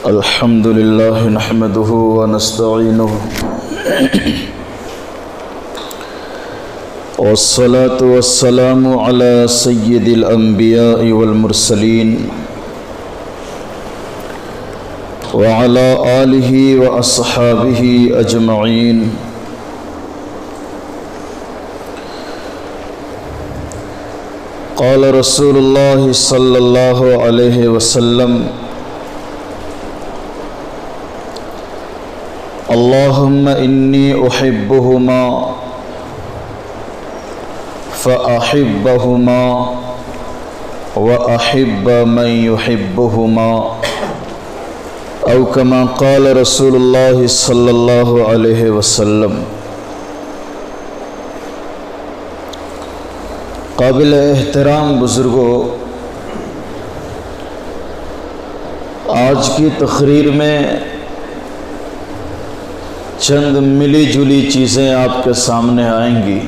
الحمد لله نحمده ونستعينه والصلاة والسلام على سيد الأنبياء والمرسلين وعلى آله وأصحابه أجمعين. قال رسول الله صلى الله عليه وسلم: اللهم إني أحبهما فأحبهما وأحب من يحبهما، أو كما قال رسول الله صلى الله عليه وسلم. قابل احترام بزرگوں، آج کی تقریر میں چند ملی جلی چیزیں آپ کے سامنے آئیں گی۔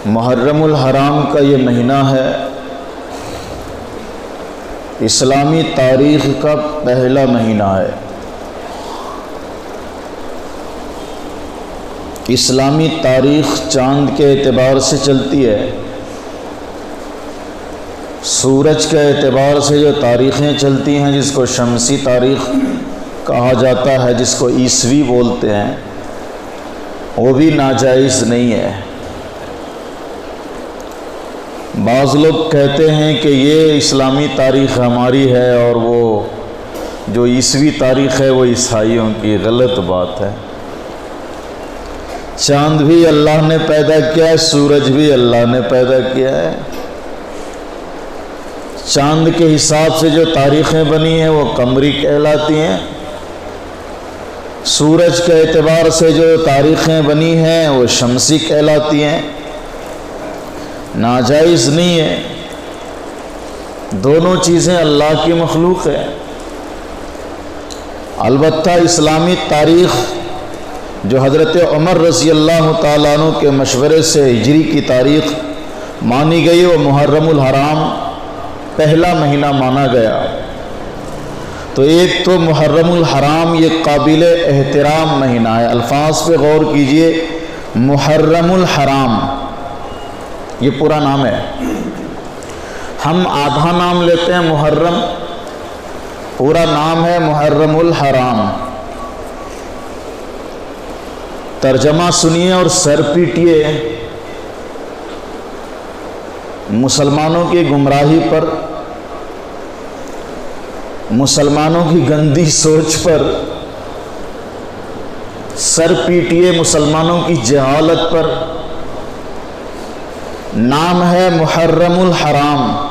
محرم الحرام کا یہ مہینہ ہے، اسلامی تاریخ کا پہلا مہینہ ہے۔ اسلامی تاریخ چاند کے اعتبار سے چلتی ہے، سورج کے اعتبار سے جو تاریخیں چلتی ہیں، جس کو شمسی تاریخ کہا جاتا ہے، جس کو عیسوی بولتے ہیں، وہ بھی ناجائز نہیں ہے۔ بعض لوگ کہتے ہیں کہ یہ اسلامی تاریخ ہماری ہے اور وہ جو عیسوی تاریخ ہے وہ عیسائیوں کی۔ غلط بات ہے۔ چاند بھی اللہ نے پیدا کیا ہے، سورج بھی اللہ نے پیدا کیا ہے۔ چاند کے حساب سے جو تاریخیں بنی ہیں وہ قمری کہلاتی ہیں، سورج کے اعتبار سے جو تاریخیں بنی ہیں وہ شمسی کہلاتی ہیں۔ ناجائز نہیں ہے، دونوں چیزیں اللہ کی مخلوق ہے۔ البتہ اسلامی تاریخ جو حضرت عمر رضی اللہ تعالیٰ عنہ کے مشورے سے ہجری کی تاریخ مانی گئی، وہ محرم الحرام پہلا مہینہ مانا گیا۔ تو ایک تو محرم الحرام یہ قابل احترام مہینہ ہے۔ الفاظ پہ غور کیجئے، محرم الحرام یہ پورا نام ہے۔ ہم آدھا نام لیتے ہیں محرم، پورا نام ہے محرم الحرام۔ ترجمہ سنیے اور سر پیٹیے۔ مسلمانوں کی گمراہی پر، مسلمانوں کی گندی سوچ پر سر پیٹیے، مسلمانوں کی جہالت پر۔ نام ہے محرم الحرام،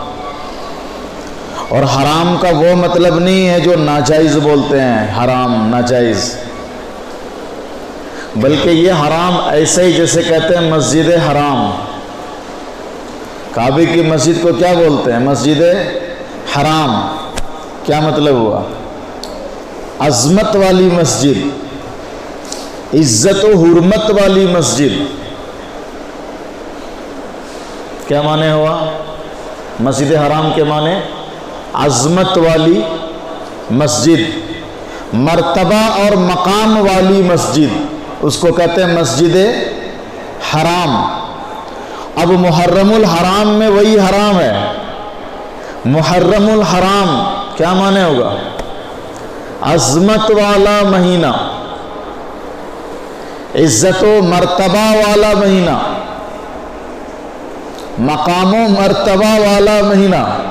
اور حرام کا وہ مطلب نہیں ہے جو ناجائز بولتے ہیں، حرام ناجائز، بلکہ یہ حرام ایسے ہی جیسے کہتے ہیں مسجد حرام۔ کعبے کی مسجد کو کیا بولتے ہیں؟ مسجد حرام۔ کیا مطلب ہوا؟ عظمت والی مسجد، عزت و حرمت والی مسجد۔ کیا معنی ہوا؟ مسجد حرام کے معنی عظمت والی مسجد، مرتبہ اور مقام والی مسجد، اس کو کہتے ہیں مسجد حرام۔ اب محرم الحرام میں وہی حرام ہے۔ محرم الحرام کیا معنی ہوگا؟ عظمت والا مہینہ، عزت و مرتبہ والا مہینہ، مقام و مرتبہ والا مہینہ۔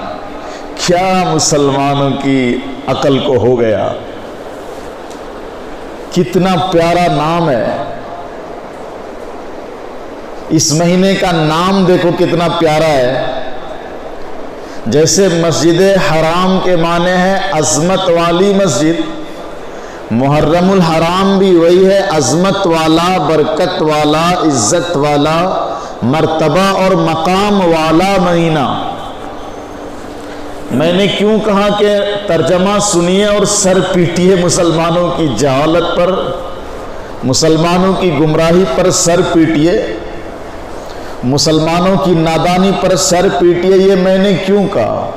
کیا مسلمانوں کی عقل کو ہو گیا؟ کتنا پیارا نام ہے۔ اس مہینے کا نام دیکھو کتنا پیارا ہے۔ جیسے مسجد حرام کے معنی ہے عظمت والی مسجد، محرم الحرام بھی وہی ہے، عظمت والا، برکت والا، عزت والا، مرتبہ اور مقام والا مہینہ۔ میں نے کیوں کہا کہ ترجمہ سنیے اور سر پیٹیے مسلمانوں کی جہالت پر، مسلمانوں کی گمراہی پر سر پیٹیے، مسلمانوں کی نادانی پر سر پیٹیے۔ یہ میں نے کیوں کہا؟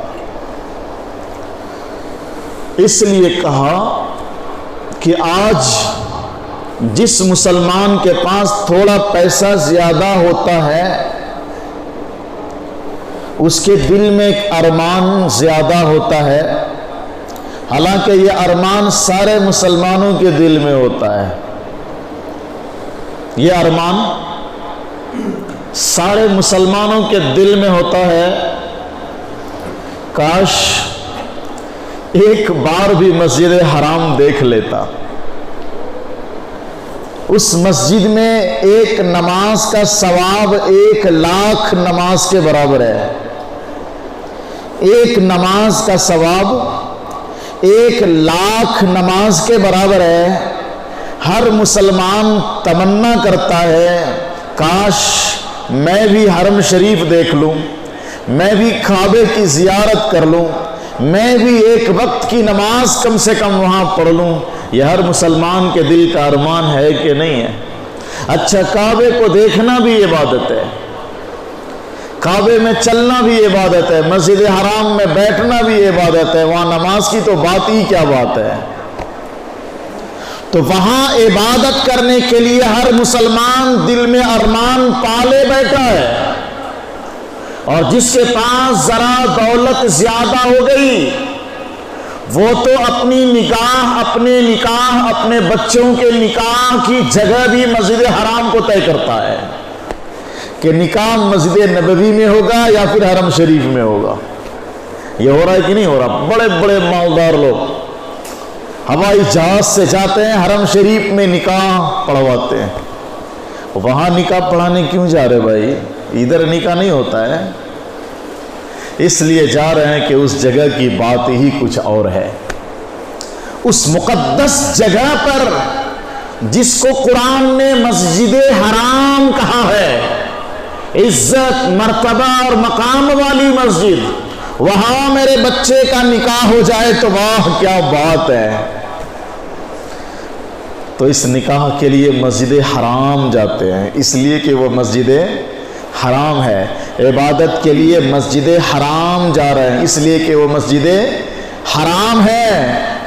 اس لیے کہا کہ آج جس مسلمان کے پاس تھوڑا پیسہ زیادہ ہوتا ہے اس کے دل میں ایک ارمان زیادہ ہوتا ہے، حالانکہ یہ ارمان سارے مسلمانوں کے دل میں ہوتا ہے۔ یہ ارمان سارے مسلمانوں کے دل میں ہوتا ہے، کاش ایک بار بھی مسجد حرام دیکھ لیتا، اس مسجد میں ایک نماز کا ثواب 1,00,000 نماز کے برابر ہے۔ ایک نماز کا ثواب 1,00,000 نماز کے برابر ہے۔ ہر مسلمان تمنا کرتا ہے کاش میں بھی حرم شریف دیکھ لوں، میں بھی کعبے کی زیارت کر لوں، میں بھی ایک وقت کی نماز کم سے کم وہاں پڑھ لوں۔ یہ ہر مسلمان کے دل کا ارمان ہے کہ نہیں ہے؟ اچھا، کعبے کو دیکھنا بھی عبادت ہے، کعبے میں چلنا بھی عبادت ہے، مسجد حرام میں بیٹھنا بھی عبادت ہے، وہاں نماز کی تو بات ہی کیا بات ہے۔ تو وہاں عبادت کرنے کے لیے ہر مسلمان دل میں ارمان پالے بیٹھا ہے، اور جس کے پاس ذرا دولت زیادہ ہو گئی وہ تو اپنی نکاح، اپنے بچوں کے نکاح کی جگہ بھی مسجد حرام کو طے کرتا ہے کہ نکاح مسجد نبوی میں ہوگا یا پھر حرم شریف میں ہوگا۔ یہ ہو رہا ہے کہ نہیں ہو رہا؟ بڑے بڑے مالدار لوگ ہوائی جہاز سے جاتے ہیں، حرم شریف میں نکاح پڑھواتے ہیں۔ وہاں نکاح پڑھانے کیوں جا رہے بھائی؟ ادھر نکاح نہیں ہوتا ہے، اس لیے جا رہے ہیں کہ اس جگہ کی بات ہی کچھ اور ہے۔ اس مقدس جگہ پر جس کو قرآن نے مسجد حرام کہا ہے، عزت، مرتبہ اور مقام والی مسجد، وہاں میرے بچے کا نکاح ہو جائے تو واہ کیا بات ہے۔ تو اس نکاح کے لیے مسجد حرام جاتے ہیں، اس لیے کہ وہ مسجد حرام ہے۔ عبادت کے لیے مسجد حرام جا رہے ہیں، اس لیے کہ وہ مسجد حرام ہے۔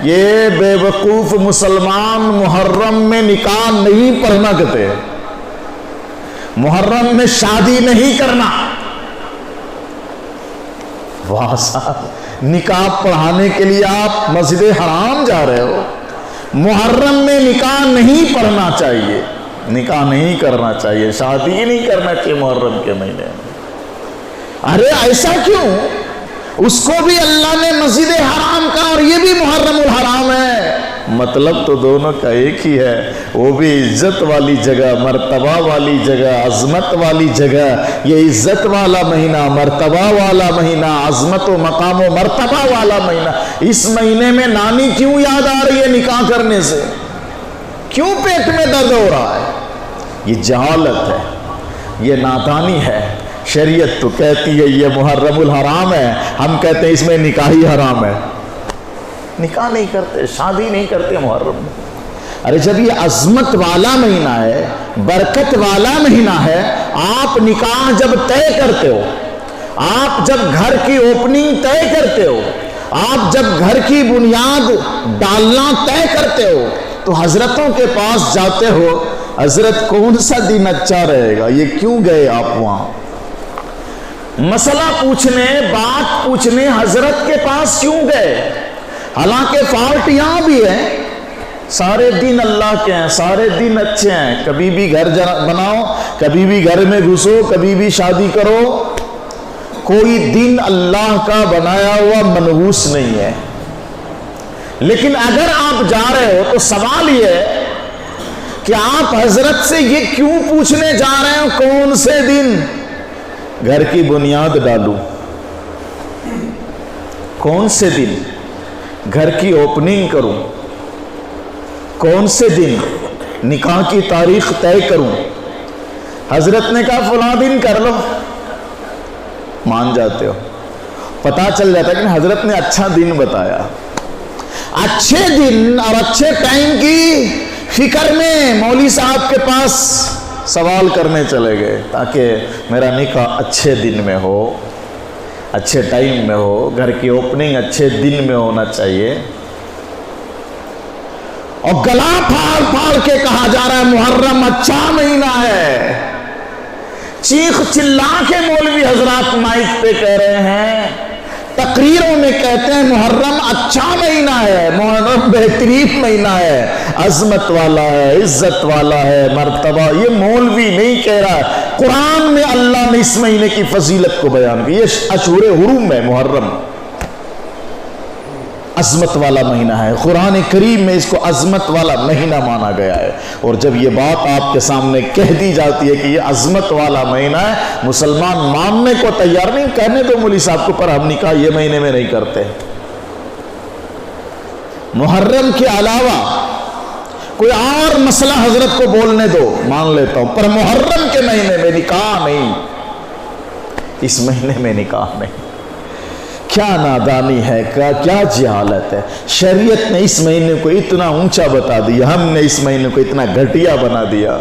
یہ بے وقوف مسلمان محرم میں نکاح نہیں پڑھنا کہتے، محرم میں شادی نہیں کرنا۔ واہ صاحب، نکاح پڑھانے کے لیے آپ مسجد حرام جا رہے ہو، محرم میں نکاح نہیں پڑھنا چاہیے، نکاح نہیں کرنا چاہیے، شادی ہی نہیں کرنا چاہیے محرم کے مہینے میں۔ ارے ایسا کیوں؟ اس کو بھی اللہ نے مسجد حرام کہا اور یہ بھی محرم الحرام ہے، مطلب تو دونوں کا ایک ہی ہے۔ وہ بھی عزت والی جگہ، مرتبہ والی جگہ، عظمت والی جگہ۔ یہ عزت والا مہینہ، مرتبہ والا مہینہ، عظمت و مقام و مرتبہ والا مہینہ، اس مہینے میں نانی کیوں یاد آ رہی ہے نکاح کرنے سے؟ کیوں پیٹ میں درد ہو رہا ہے؟ یہ جہالت ہے، یہ نادانی ہے۔ شریعت تو کہتی ہے یہ محرم الحرام ہے، ہم کہتے ہیں اس میں نکاح ہی حرام ہے، نکاح نہیں کرتے، شادی نہیں کرتے محرم میں۔ ارے جب یہ عظمت والا مہینہ ہے، برکت والا مہینہ ہے، آپ نکاح جب طے کرتے ہو، آپ جب گھر کی اوپننگ طے کرتے ہو، آپ جب گھر کی بنیاد ڈالنا طے کرتے ہو تو حضرتوں کے پاس جاتے ہو، حضرت کون سا دن اچھا رہے گا؟ یہ کیوں گئے آپ وہاں؟ مسئلہ پوچھنے، بات پوچھنے حضرت کے پاس کیوں گئے؟ حالانکہ فالٹ یہاں بھی ہے، سارے دن اللہ کے ہیں، سارے دن اچھے ہیں، کبھی بھی گھر بناؤ، کبھی بھی گھر میں گھسو، کبھی بھی شادی کرو، کوئی دن اللہ کا بنایا ہوا منحوس نہیں ہے۔ لیکن اگر آپ جا رہے ہو تو سوال یہ ہے کہ آپ حضرت سے یہ کیوں پوچھنے جا رہے ہیں کون سے دن گھر کی بنیاد ڈالوں، کون سے دن گھر کی اوپننگ کروں، کون سے دن نکاح کی تاریخ طے کروں؟ حضرت نے کہا فلاں دن کر لو، مان جاتے ہو، پتا چل جاتا ہے کہ حضرت نے اچھا دن بتایا۔ اچھے دن اور اچھے ٹائم کی فکر میں مولوی صاحب کے پاس سوال کرنے چلے گئے تاکہ میرا نکاح اچھے دن میں ہو، اچھے ٹائم میں ہو، گھر کی اوپننگ اچھے دن میں ہونا چاہیے۔ اور گلا پھاڑ پھاڑ کے کہا جا رہا ہے محرم اچھا مہینہ ہے. چیخ چلا کے مولوی حضرات مائک پہ کہہ رہے ہیں، تقریروں میں کہتے ہیں محرم اچھا مہینہ ہے، محرم بہترین مہینہ ہے، عظمت والا ہے، عزت والا ہے، مرتبہ. یہ مولوی نہیں کہہ رہا ہے، قرآن میں اللہ نے اس مہینے کی فضیلت کو بیان کی. یہ اشہر حرم ہے محرم، عظمت والا مہینہ ہے. قرآن کریم میں اس کو عظمت والا مہینہ مانا گیا ہے. اور جب یہ بات آپ کے سامنے کہہ دی جاتی ہے کہ یہ عظمت والا مہینہ ہے، مسلمان ماننے کو تیار نہیں. کہنے دو مولوی صاحب کو، پر ہم نکاح یہ مہینے میں نہیں کرتے. محرم کے علاوہ کوئی اور مسئلہ حضرت کو بولنے دو، مان لیتا ہوں، پر محرم کے مہینے میں نکاح نہیں، اس مہینے میں نکاح نہیں. کیا نادانی ہے، کیا جہالت ہے. شریعت نے اس مہینے کو اتنا اونچا بتا دیا، ہم نے اس مہینے کو اتنا گھٹیا بنا دیا،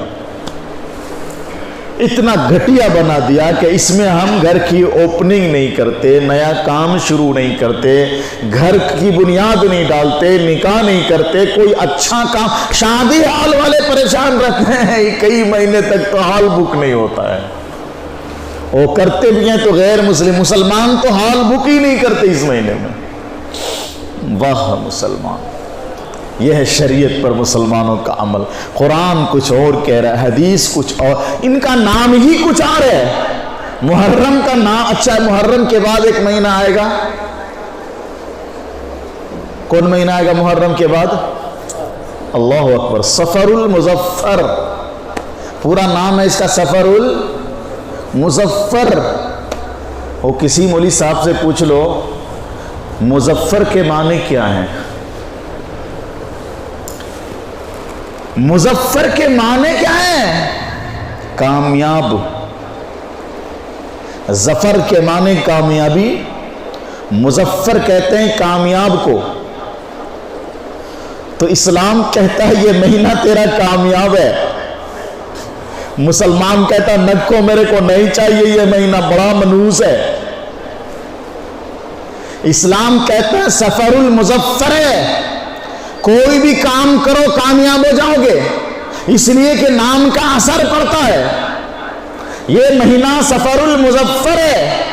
اتنا گھٹیا بنا دیا کہ اس میں ہم گھر کی اوپننگ نہیں کرتے، نیا کام شروع نہیں کرتے، گھر کی بنیاد نہیں ڈالتے، نکاح نہیں کرتے، کوئی اچھا کام. شادی ہال والے پریشان رہتے ہیں، کئی مہینے تک تو ہال بک نہیں ہوتا ہے. وہ کرتے بھی ہیں تو غیر مسلم، مسلمان تو ہال بک ہی نہیں کرتے اس مہینے میں. واہ مسلمان، یہ ہے شریعت پر مسلمانوں کا عمل. قرآن کچھ اور کہہ رہا ہے، حدیث کچھ اور، ان کا نام ہی کچھ اور ہے. محرم کا نام اچھا ہے. محرم کے بعد ایک مہینہ آئے گا، کون مہینہ آئے گا محرم کے بعد؟ اللہ اکبر، سفر المظفر. پورا نام ہے اس کا سفر مظفر. وہ کسی مولوی صاحب سے پوچھ لو مظفر کے معنی کیا ہیں. مظفر کے معنی کیا ہیں؟ کامیاب. ظفر کے معنی کامیابی، مظفر کہتے ہیں کامیاب کو. تو اسلام کہتا ہے یہ مہینہ تیرا کامیاب ہے. مسلمان کہتا نکو میرے کو نہیں چاہیے، یہ مہینہ بڑا منحوس ہے. اسلام کہتا ہے سفر المظفر ہے، کوئی بھی کام کرو کامیاب ہو جاؤ گے، اس لیے کہ نام کا اثر پڑتا ہے. یہ مہینہ سفر المظفر ہے،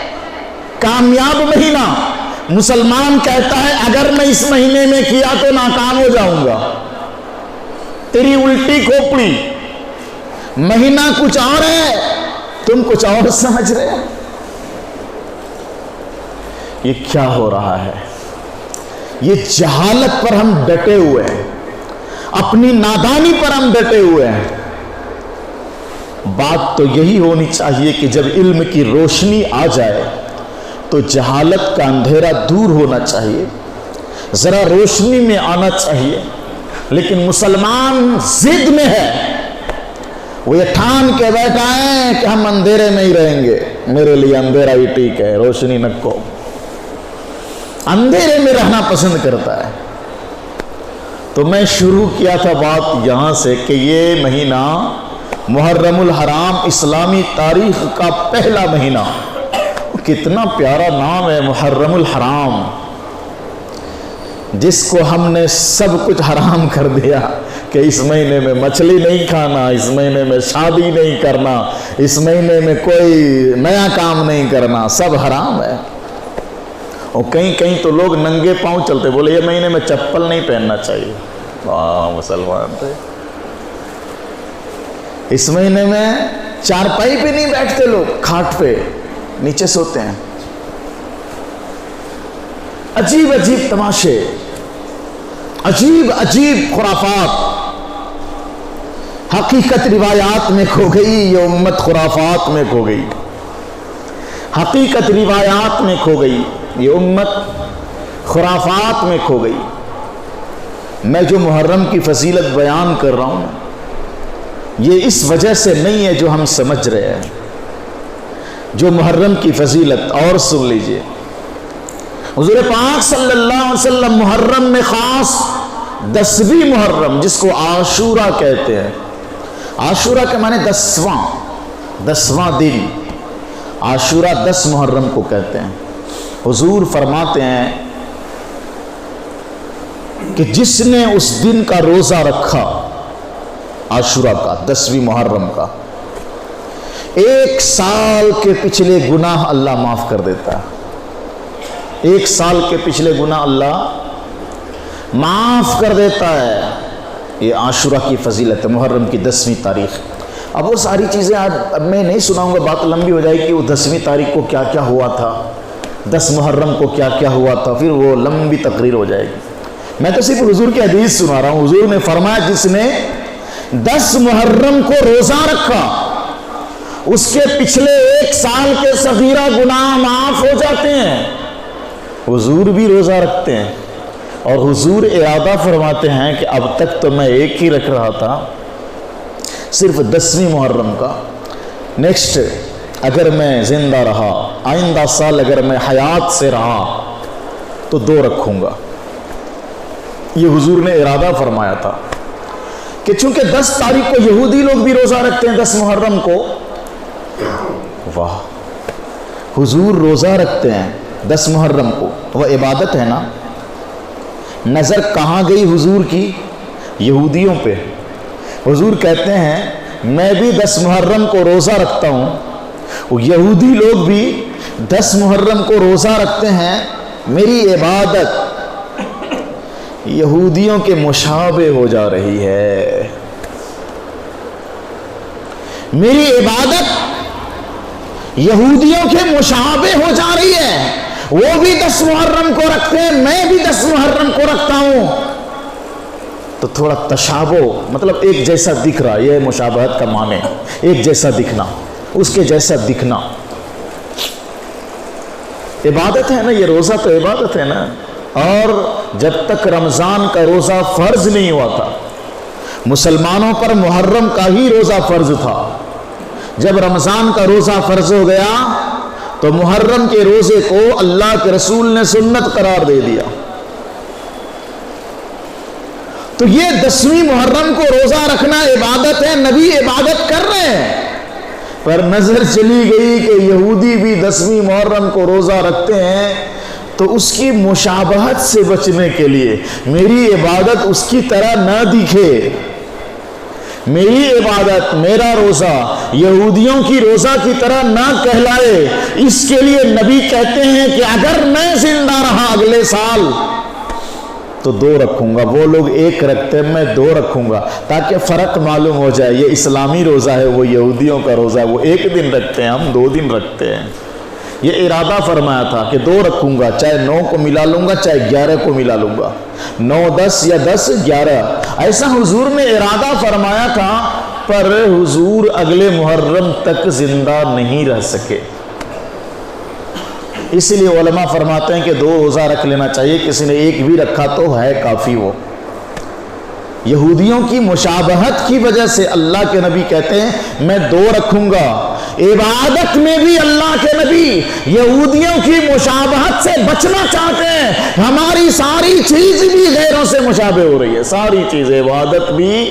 کامیاب مہینہ. مسلمان کہتا ہے اگر میں اس مہینے میں کیا تو ناکام ہو جاؤں گا. تیری الٹی کھوپڑی. مہینہ کچھ اور ہے، تم کچھ اور سمجھ رہے. یہ کیا ہو رہا ہے؟ یہ جہالت پر ہم ڈٹے ہوئے ہیں، اپنی نادانی پر ہم ڈٹے ہوئے ہیں. بات تو یہی ہونی چاہیے کہ جب علم کی روشنی آ جائے تو جہالت کا اندھیرا دور ہونا چاہیے، ذرا روشنی میں آنا چاہیے. لیکن مسلمان ضد میں ہے، وہ یہ ٹھان کے بیٹھا ہے کہ ہم اندھیرے میں ہی رہیں گے. میرے لیے اندھیرا ہی ٹھیک ہے، روشنی نکو. اندھیرے میں رہنا پسند کرتا ہے. تو میں شروع کیا تھا بات یہاں سے کہ یہ مہینہ محرم الحرام اسلامی تاریخ کا پہلا مہینہ. کتنا پیارا نام ہے محرم الحرام، جس کو ہم نے سب کچھ حرام کر دیا کہ اس مہینے میں مچھلی نہیں کھانا، اس مہینے میں شادی نہیں کرنا، اس مہینے میں کوئی نیا کام نہیں کرنا، سب حرام ہے. اور کہیں کہیں تو لوگ ننگے پاؤں چلتے، بولے یہ مہینے میں چپل نہیں پہننا چاہیے. واہ مسلمان تھے. اس مہینے میں چارپائی پہ نہیں بیٹھتے لوگ، کھاٹ پہ نیچے سوتے ہیں. عجیب عجیب تماشے، عجیب عجیب خرافات. حقیقت روایات میں کھو گئی، یہ امت خرافات میں کھو گئی. حقیقت روایات میں کھو گئی، یہ امت خرافات میں کھو گئی. میں جو محرم کی فضیلت بیان کر رہا ہوں یہ اس وجہ سے نہیں ہے جو ہم سمجھ رہے ہیں. جو محرم کی فضیلت اور سن لیجئے، حضور پاک صلی اللہ علیہ وسلم محرم میں خاص 10ویں محرم جس کو عاشورہ کہتے ہیں، عاشورہ کے معنی 10واں دن، عاشورہ 10 محرم کو کہتے ہیں. حضور فرماتے ہیں کہ جس نے اس دن کا روزہ رکھا، عاشورہ کا 10ویں محرم کا، 1 سال کے پچھلے گناہ اللہ معاف کر دیتا ہے۔ 1 سال کے پچھلے گناہ اللہ معاف کر دیتا ہے۔ یہ عاشورہ کی فضیلت ہے، محرم کی 10ویں تاریخ۔ اب وہ ساری چیزیں اب میں نہیں سناؤں گا، بات لمبی ہو جائے گی۔ وہ 10ویں تاریخ کو کیا کیا ہوا تھا، 10 محرم کو کیا کیا ہوا تھا، پھر وہ لمبی تقریر ہو جائے گی۔ میں تو صرف حضور کی حدیث سنا رہا ہوں۔ حضور نے فرمایا جس نے 10 محرم کو روزہ رکھا، اس کے پچھلے 1 سال کے صغیرہ گناہ معاف ہو جاتے ہیں۔ حضور بھی روزہ رکھتے ہیں، اور حضور ارادہ فرماتے ہیں کہ اب تک تو میں ایک ہی رکھ رہا تھا، صرف 10ویں محرم کا۔ نیکسٹ اگر میں زندہ رہا، آئندہ سال اگر میں حیات سے رہا تو 2 رکھوں گا۔ یہ حضور نے ارادہ فرمایا تھا کہ چونکہ 10 تاریخ کو یہودی لوگ بھی روزہ رکھتے ہیں، 10 محرم کو، واہ، حضور روزہ رکھتے ہیں 10 محرم کو، وہ عبادت ہے نا۔ نظر کہاں گئی حضور کی؟ یہودیوں پہ۔ حضور کہتے ہیں میں بھی 10 محرم کو روزہ رکھتا ہوں، یہودی لوگ بھی 10 محرم کو روزہ رکھتے ہیں، میری عبادت یہودیوں کے مشابہ ہو جا رہی ہے۔ میری عبادت یہودیوں کے مشابہ ہو جا رہی ہے۔ وہ بھی 10 محرم کو رکھتے ہیں، میں بھی 10 محرم کو رکھتا ہوں، تو تھوڑا تشابہ، مطلب ایک جیسا دکھ رہا۔ یہ مشابہت کا معنی، ایک جیسا دکھنا، اس کے جیسا دکھنا۔ عبادت ہے نا، یہ روزہ تو عبادت ہے نا۔ اور جب تک رمضان کا روزہ فرض نہیں ہوا تھا، مسلمانوں پر محرم کا ہی روزہ فرض تھا۔ جب رمضان کا روزہ فرض ہو گیا تو محرم کے روزے کو اللہ کے رسول نے سنت قرار دے دیا۔ تو یہ 10ویں محرم کو روزہ رکھنا عبادت ہے، نبی عبادت کر رہے ہیں۔ پر نظر چلی گئی کہ یہودی بھی 10ویں محرم کو روزہ رکھتے ہیں، تو اس کی مشابہت سے بچنے کے لیے میری عبادت اس کی طرح نہ دکھے، میری عبادت، میرا روزہ یہودیوں کی روزہ کی طرح نہ کہلائے، اس کے لیے نبی کہتے ہیں کہ اگر میں زندہ رہا اگلے سال تو 2 رکھوں گا۔ وہ لوگ 1 رکھتے ہیں، میں 2 رکھوں گا، تاکہ فرق معلوم ہو جائے۔ یہ اسلامی روزہ ہے، وہ یہودیوں کا روزہ ہے، وہ 1 دن رکھتے ہیں، ہم 2 دن رکھتے ہیں۔ یہ ارادہ فرمایا تھا کہ 2 رکھوں گا، چاہے 9 کو ملا لوں گا، چاہے 11 کو ملا لوں گا، 9 10 یا 10 11، ایسا حضور نے ارادہ فرمایا تھا۔ پر حضور اگلے محرم تک زندہ نہیں رہ سکے، اس لیے علماء فرماتے ہیں کہ 2 روزہ رکھ لینا چاہیے، کسی نے 1 بھی رکھا تو ہے کافی۔ وہ یہودیوں کی مشابہت کی وجہ سے اللہ کے نبی کہتے ہیں میں 2 رکھوں گا۔ عبادت میں بھی اللہ کے نبی یہودیوں کی مشابہت سے بچنا چاہتے ہیں۔ ہماری ساری چیز بھی غیروں سے مشابہ ہو رہی ہے، ساری چیز، عبادت بھی،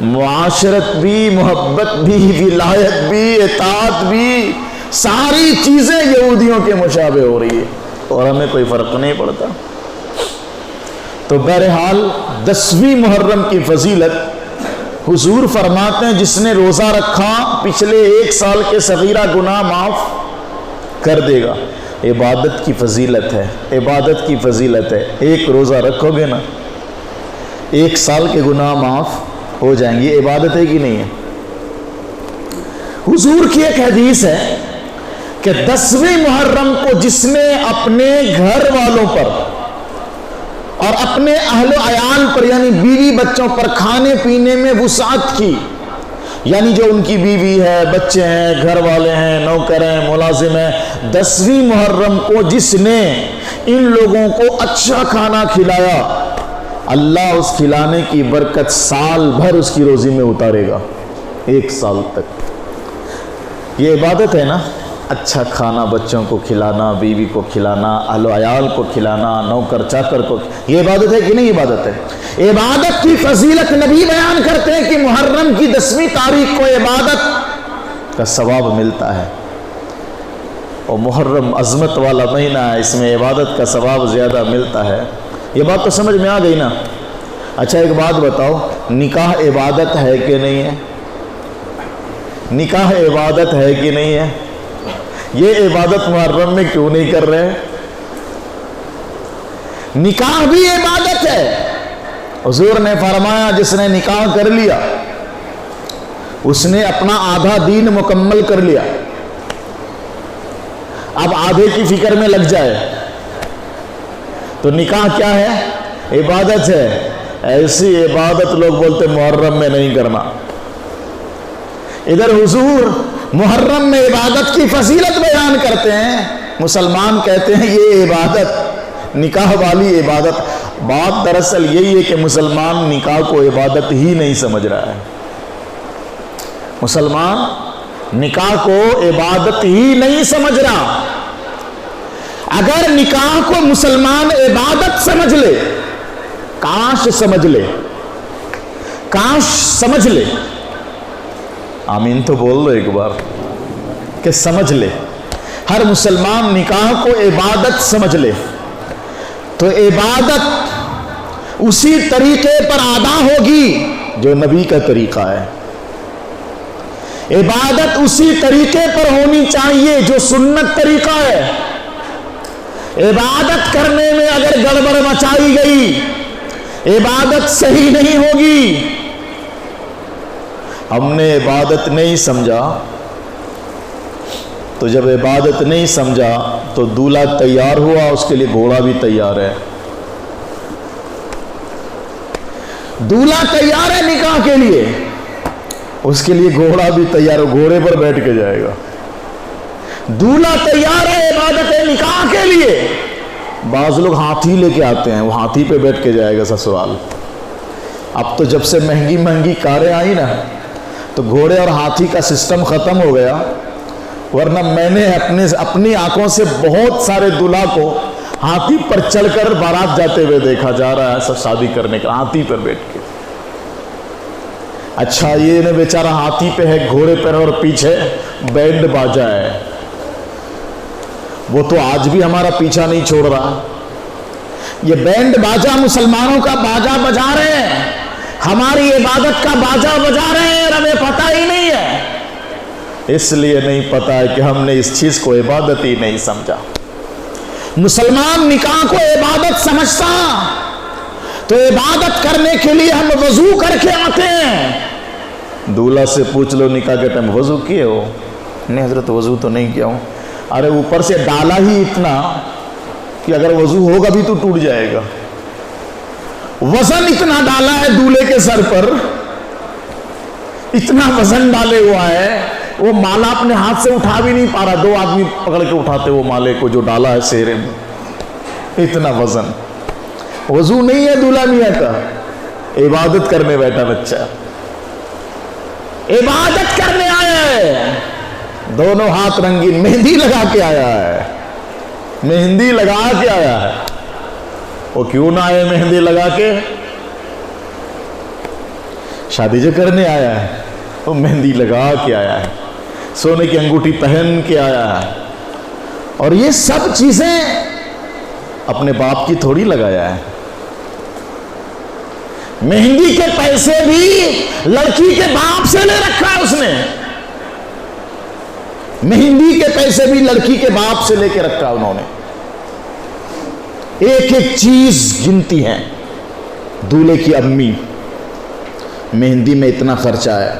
معاشرت بھی، محبت بھی، ولایت بھی، اطاعت بھی، ساری چیزیں یہودیوں کے مشابہ ہو رہی ہے، اور ہمیں کوئی فرق نہیں پڑتا۔ تو بہرحال 10ویں محرم کی فضیلت، حضور فرماتے ہیں جس نے روزہ رکھا پچھلے 1 سال کے صغیرہ گناہ معاف کر دے گا۔ عبادت کی فضیلت ہے، عبادت کی فضیلت ہے۔ 1 روزہ رکھو گے نا، 1 سال کے گناہ معاف ہو جائیں گے۔ عبادت ہے کہ نہیں ہے؟ حضور کی ایک حدیث ہے کہ 10ویں محرم کو جس نے اپنے گھر والوں پر اور اپنے اہل و عیال پر، یعنی بیوی بچوں پر کھانے پینے میں وسعت کی، یعنی جو ان کی بیوی ہے، بچے ہیں، گھر والے ہیں، نوکر ہیں، ملازم ہیں، 10ویں محرم کو جس نے ان لوگوں کو اچھا کھانا کھلایا، اللہ اس کھلانے کی برکت سال بھر اس کی روزی میں اتارے گا، 1 سال تک۔ یہ عبادت ہے نا، اچھا کھانا بچوں کو کھلانا، بیوی کو کھلانا، اہل و عیال کو کھلانا، نوکر چاکر کو، یہ عبادت ہے کہ نہیں عبادت ہے؟ عبادت کی فضیلت نبی بیان کرتے ہیں کہ محرم کی 10ویں تاریخ کو عبادت کا ثواب ملتا ہے، اور محرم عظمت والا مہینہ ہے، اس میں عبادت کا ثواب زیادہ ملتا ہے۔ یہ بات تو سمجھ میں آ گئی نا؟ اچھا ایک بات بتاؤ، نکاح عبادت ہے کہ نہیں ہے؟ نکاح عبادت ہے کہ نہیں ہے؟ یہ عبادت محرم میں کیوں نہیں کر رہے؟ نکاح بھی عبادت ہے۔ حضور نے فرمایا جس نے نکاح کر لیا اس نے اپنا آدھا دین مکمل کر لیا، اب آدھے کی فکر میں لگ جائے تو نکاح کیا ہے؟ عبادت ہے۔ ایسی عبادت لوگ بولتے محرم میں نہیں کرنا۔ ادھر حضور محرم میں عبادت کی فضیلت بیان کرتے ہیں، مسلمان کہتے ہیں یہ عبادت، نکاح والی عبادت۔ بات دراصل یہی ہے کہ مسلمان نکاح کو عبادت ہی نہیں سمجھ رہا ہے۔ مسلمان نکاح کو عبادت ہی نہیں سمجھ رہا۔ اگر نکاح کو مسلمان عبادت سمجھ لے، کاش سمجھ لے، کاش سمجھ لے، آمین تو بول دو ایک بار کہ سمجھ لے، ہر مسلمان نکاح کو عبادت سمجھ لے تو عبادت اسی طریقے پر ادا ہوگی جو نبی کا طریقہ ہے۔ عبادت اسی طریقے پر ہونی چاہیے جو سنت طریقہ ہے۔ عبادت کرنے میں اگر گڑبڑ مچائی گئی عبادت صحیح نہیں ہوگی۔ ہم نے عبادت نہیں سمجھا تو جب عبادت نہیں سمجھا تو دولہا تیار ہوا، اس کے لیے گھوڑا بھی تیار ہے۔ دولہا تیار ہے نکاح کے لیے، اس کے لیے گھوڑا بھی تیار ہے، گھوڑے پر بیٹھ کے جائے گا۔ دولہا تیار ہے عبادت نکاح کے لیے، بعض لوگ ہاتھی لے کے آتے ہیں، وہ ہاتھی پہ بیٹھ کے جائے گا سسرال۔ اب تو جب سے مہنگی مہنگی کاریں آئی نا تو گھوڑے اور ہاتھی کا سسٹم ختم ہو گیا، ورنہ میں نے اپنی آنکھوں سے بہت سارے دلہا کو ہاتھی پر چڑھ کر بارات جاتے ہوئے دیکھا جا رہا ہے، سب شادی کرنے کا ہاتھی پر بیٹھ کے۔ اچھا یہ نے بیچارہ ہاتھی پہ ہے، گھوڑے پر اور پیچھے بینڈ باجا ہے، وہ تو آج بھی ہمارا پیچھا نہیں چھوڑ رہا۔ یہ بینڈ باجا مسلمانوں کا باجا بجا رہے ہیں، ہماری عبادت کا باجا بجا رہے ہیں اور ہمیں پتہ ہی نہیں ہے۔ اس لیے نہیں پتہ ہے کہ ہم نے اس چیز کو عبادت ہی نہیں سمجھا۔ مسلمان نکاح کو عبادت سمجھتا تو عبادت کرنے کے لیے ہم وضو کر کے آتے ہیں۔ دولہا سے پوچھ لو نکاح کے ٹائم وضو کیے ہو؟ نہیں حضرت وضو تو نہیں کیا ہوں۔ ارے اوپر سے ڈالا ہی اتنا کہ اگر وضو ہوگا بھی تو ٹوٹ جائے گا۔ وزن اتنا ڈالا ہے دولہے کے سر پر، اتنا وزن ڈالے ہوا ہے، وہ مالا اپنے ہاتھ سے اٹھا بھی نہیں پا رہا، دو آدمی پکڑ کے اٹھاتے وہ مالے کو جو ڈالا ہے سہرے میں، اتنا وزن۔ وضو نہیں ہے دولہا میاں کا، عبادت کرنے بیٹھا بچہ، عبادت کرنے آیا ہے، دونوں ہاتھ رنگین، مہندی لگا کے آیا ہے، مہندی لگا کے آیا ہے۔ وہ کیوں نہ آئے مہندی لگا کے؟ شادی جو کرنے آیا ہے وہ مہندی لگا کے آیا ہے، سونے کی انگوٹھی پہن کے آیا ہے، اور یہ سب چیزیں اپنے باپ کی تھوڑی لگایا ہے۔ مہندی کے پیسے بھی لڑکی کے باپ سے لے رکھا ہے اس نے، مہندی کے پیسے بھی لڑکی کے باپ سے لے کے رکھا انہوں نے۔ ایک ایک چیز گنتی ہے۔ دولہے کی امی، مہندی میں اتنا خرچہ ہے،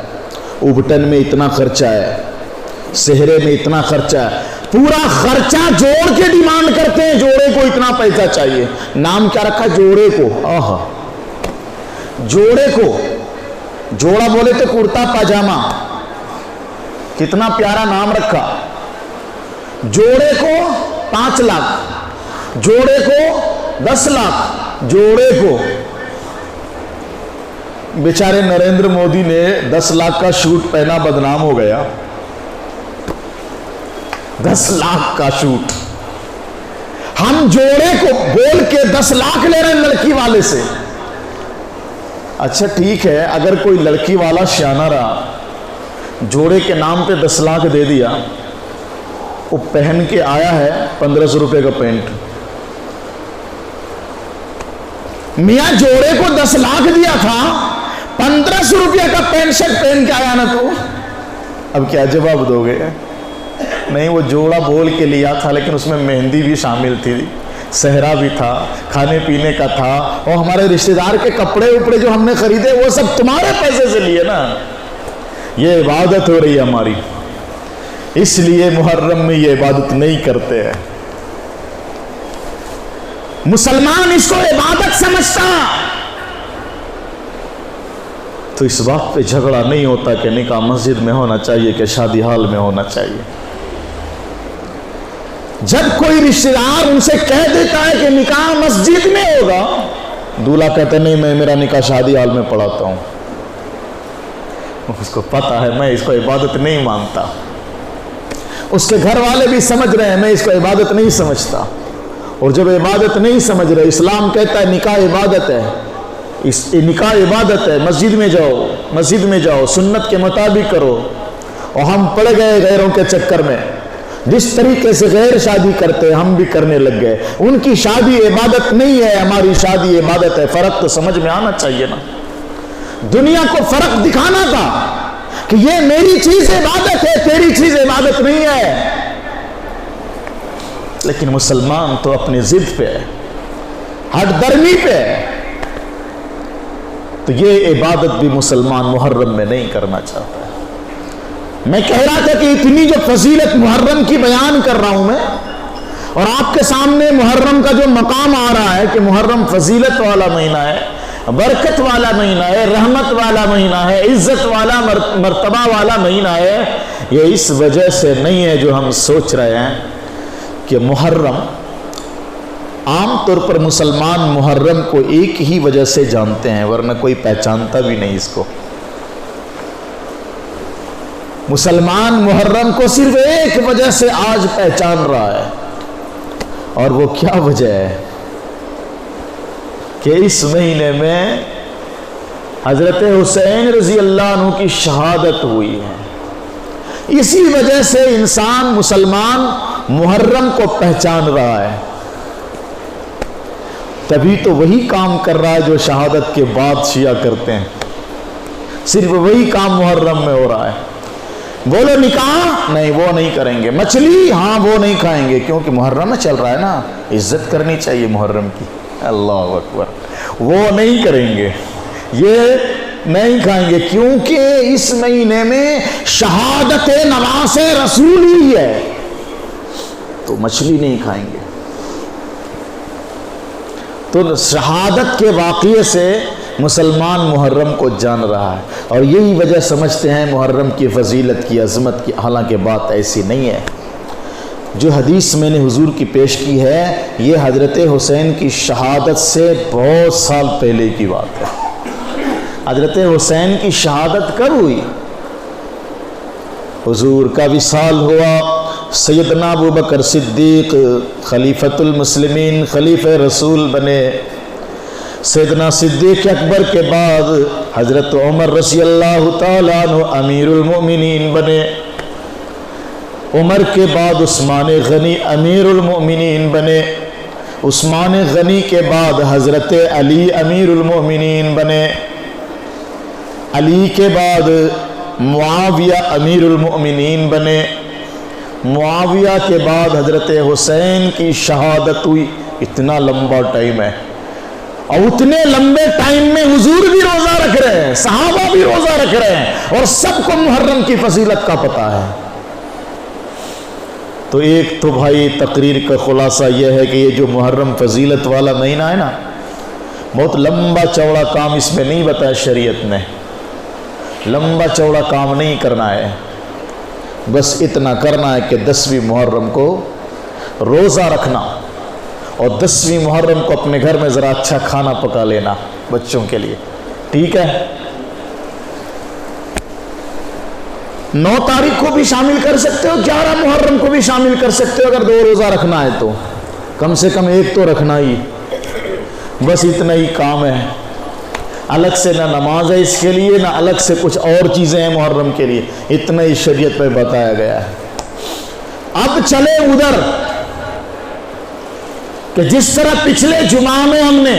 ابٹن میں اتنا خرچہ ہے، سہرے میں اتنا خرچہ ہے، پورا خرچہ جوڑ کے ڈیمانڈ کرتے ہیں، جوڑے کو اتنا پیسہ چاہیے۔ نام کیا رکھا؟ جوڑے کو۔ آہا، جوڑے کو، جوڑا بولے تو کرتا پاجامہ، کتنا پیارا نام رکھا۔ جوڑے کو 5 لاکھ، جوڑے کو 10 لاکھ، جوڑے کو۔ بیچارے نریندر مودی نے 10 لاکھ کا شوٹ پہنا، بدنام ہو گیا۔ 10 لاکھ کا شوٹ، ہم جوڑے کو بول کے 10 لاکھ لے رہے ہیں لڑکی والے سے۔ اچھا ٹھیک ہے، اگر کوئی لڑکی والا شانہ رہا، جوڑے کے نام پہ 10 لاکھ دے دیا، وہ پہن کے آیا ہے 1500 روپے کا پینٹ، میاں جوڑے کو 10 لاکھ دیا تھا، 1500 روپیہ کا پینٹ شرٹ پہن کے آیا نا تو اب کیا جواب دو گے؟ نہیں، وہ جوڑا بول کے لیا تھا لیکن اس میں مہندی بھی شامل تھی، صحرا بھی تھا، کھانے پینے کا تھا، اور ہمارے رشتہ دار کے کپڑے اپڑے جو ہم نے خریدے وہ سب تمہارے پیسے سے لیے نا۔ یہ عبادت ہو رہی ہے ہماری، اس لیے محرم میں یہ عبادت نہیں کرتے ہیں۔ مسلمان اس کو عبادت سمجھتا تو اس بات پہ جھگڑا نہیں ہوتا کہ نکاح مسجد میں ہونا چاہیے کہ شادی ہال میں ہونا چاہیے۔ جب کوئی رشتہ دار ان سے کہہ دیتا ہے کہ نکاح مسجد میں ہوگا، دولہا کہتا نہیں میں میرا نکاح شادی ہال میں پڑھاتا ہوں، اس کو پتا ہے میں اس کو عبادت نہیں مانتا، اس کے گھر والے بھی سمجھ رہے ہیں میں اس کو عبادت نہیں سمجھتا، اور جب عبادت نہیں سمجھ رہے، اسلام کہتا ہے نکاح عبادت ہے، نکاح عبادت ہے، مسجد میں جاؤ سنت کے مطابق کرو، اور ہم پڑ گئے غیروں کے چکر میں، جس طریقے سے غیر شادی کرتے ہم بھی کرنے لگ گئے۔ ان کی شادی عبادت نہیں ہے، ہماری شادی عبادت ہے۔ فرق تو سمجھ میں آنا چاہیے نا، دنیا کو فرق دکھانا تھا کہ یہ میری چیز عبادت ہے، تیری چیز عبادت نہیں ہے۔ لیکن مسلمان تو اپنی ضد پہ ہے، ہٹ درمی پہ ہے، تو یہ عبادت بھی مسلمان محرم میں نہیں کرنا چاہتا ہے۔ میں کہہ رہا تھا کہ اتنی جو فضیلت محرم کی بیان کر رہا ہوں میں، اور آپ کے سامنے محرم کا جو مقام آ رہا ہے کہ محرم فضیلت والا مہینہ ہے، برکت والا مہینہ ہے، رحمت والا مہینہ ہے، عزت والا مرتبہ والا مہینہ ہے، یہ اس وجہ سے نہیں ہے جو ہم سوچ رہے ہیں کہ محرم، عام طور پر مسلمان محرم کو ایک ہی وجہ سے جانتے ہیں، ورنہ کوئی پہچانتا بھی نہیں اس کو۔ مسلمان محرم کو صرف ایک وجہ سے آج پہچان رہا ہے، اور وہ کیا وجہ ہے کہ اس مہینے میں حضرت حسین رضی اللہ عنہ کی شہادت ہوئی ہے۔ اسی وجہ سے انسان مسلمان محرم کو پہچان رہا ہے، تبھی تو وہی کام کر رہا ہے جو شہادت کے بعد شیعہ کرتے ہیں، صرف وہی کام محرم میں ہو رہا ہے۔ بولو نکاح نہیں، وہ نہیں کریں گے، مچھلی ہاں وہ نہیں کھائیں گے کیونکہ محرم میں چل رہا ہے نا، عزت کرنی چاہیے محرم کی، اللہ اکبر، وہ نہیں کریں گے، یہ نہیں کھائیں گے کیونکہ اس مہینے میں شہادت نواز رسول ہی ہے، تو مچھلی نہیں کھائیں گے۔ تو شہادت کے واقعے سے مسلمان محرم کو جان رہا ہے، اور یہی وجہ سمجھتے ہیں محرم کی فضیلت کی، عظمت کی، حالانکہ بات ایسی نہیں ہے۔ جو حدیث میں نے حضور کی پیش کی ہے یہ حضرت حسین کی شہادت سے بہت سال پہلے کی بات ہے۔ حضرت حسین کی شہادت کب ہوئی؟ حضور کا وصال ہوا، سیدنا ابو بکر صدیق خلیفۃ المسلمین، خلیفہ رسول بنے، سیدنا صدیق اکبر کے بعد حضرت عمر رضی اللہ تعالیٰ عنہ امیر المؤمنین بنے، عمر کے بعد عثمان غنی امیر المؤمنین بنے، عثمان غنی کے بعد حضرت علی امیر المؤمنین بنے، علی کے بعد معاویہ امیر المؤمنین بنے، معاویہ کے بعد حضرت حسین کی شہادت ہوئی۔ اتنا لمبا ٹائم ہے، اور اتنے لمبے ٹائم میں حضور بھی روزہ رکھ رہے ہیں، صحابہ بھی روزہ رکھ رہے ہیں، اور سب کو محرم کی فضیلت کا پتہ ہے۔ تو ایک تو بھائی تقریر کا خلاصہ یہ ہے کہ یہ جو محرم فضیلت والا مہینہ ہے نا، بہت لمبا چوڑا کام اس میں نہیں بتایا شریعت نے، لمبا چوڑا کام نہیں کرنا ہے، بس اتنا کرنا ہے کہ 10ویں محرم کو روزہ رکھنا، اور 10ویں محرم کو اپنے گھر میں ذرا اچھا کھانا پکا لینا بچوں کے لیے، ٹھیک ہے؟ 9 تاریخ کو بھی شامل کر سکتے ہو، 11 محرم کو بھی شامل کر سکتے ہو، اگر 2 روزہ رکھنا ہے تو کم سے کم ایک تو رکھنا ہی، بس اتنا ہی کام ہے۔ الگ سے نہ نماز ہے اس کے لیے، نہ الگ سے کچھ اور چیزیں ہیں محرم کے لیے، اتنا ہی شریعت میں بتایا گیا ہے۔ اب چلے ادھر کہ جس طرح پچھلے جمعہ میں ہم نے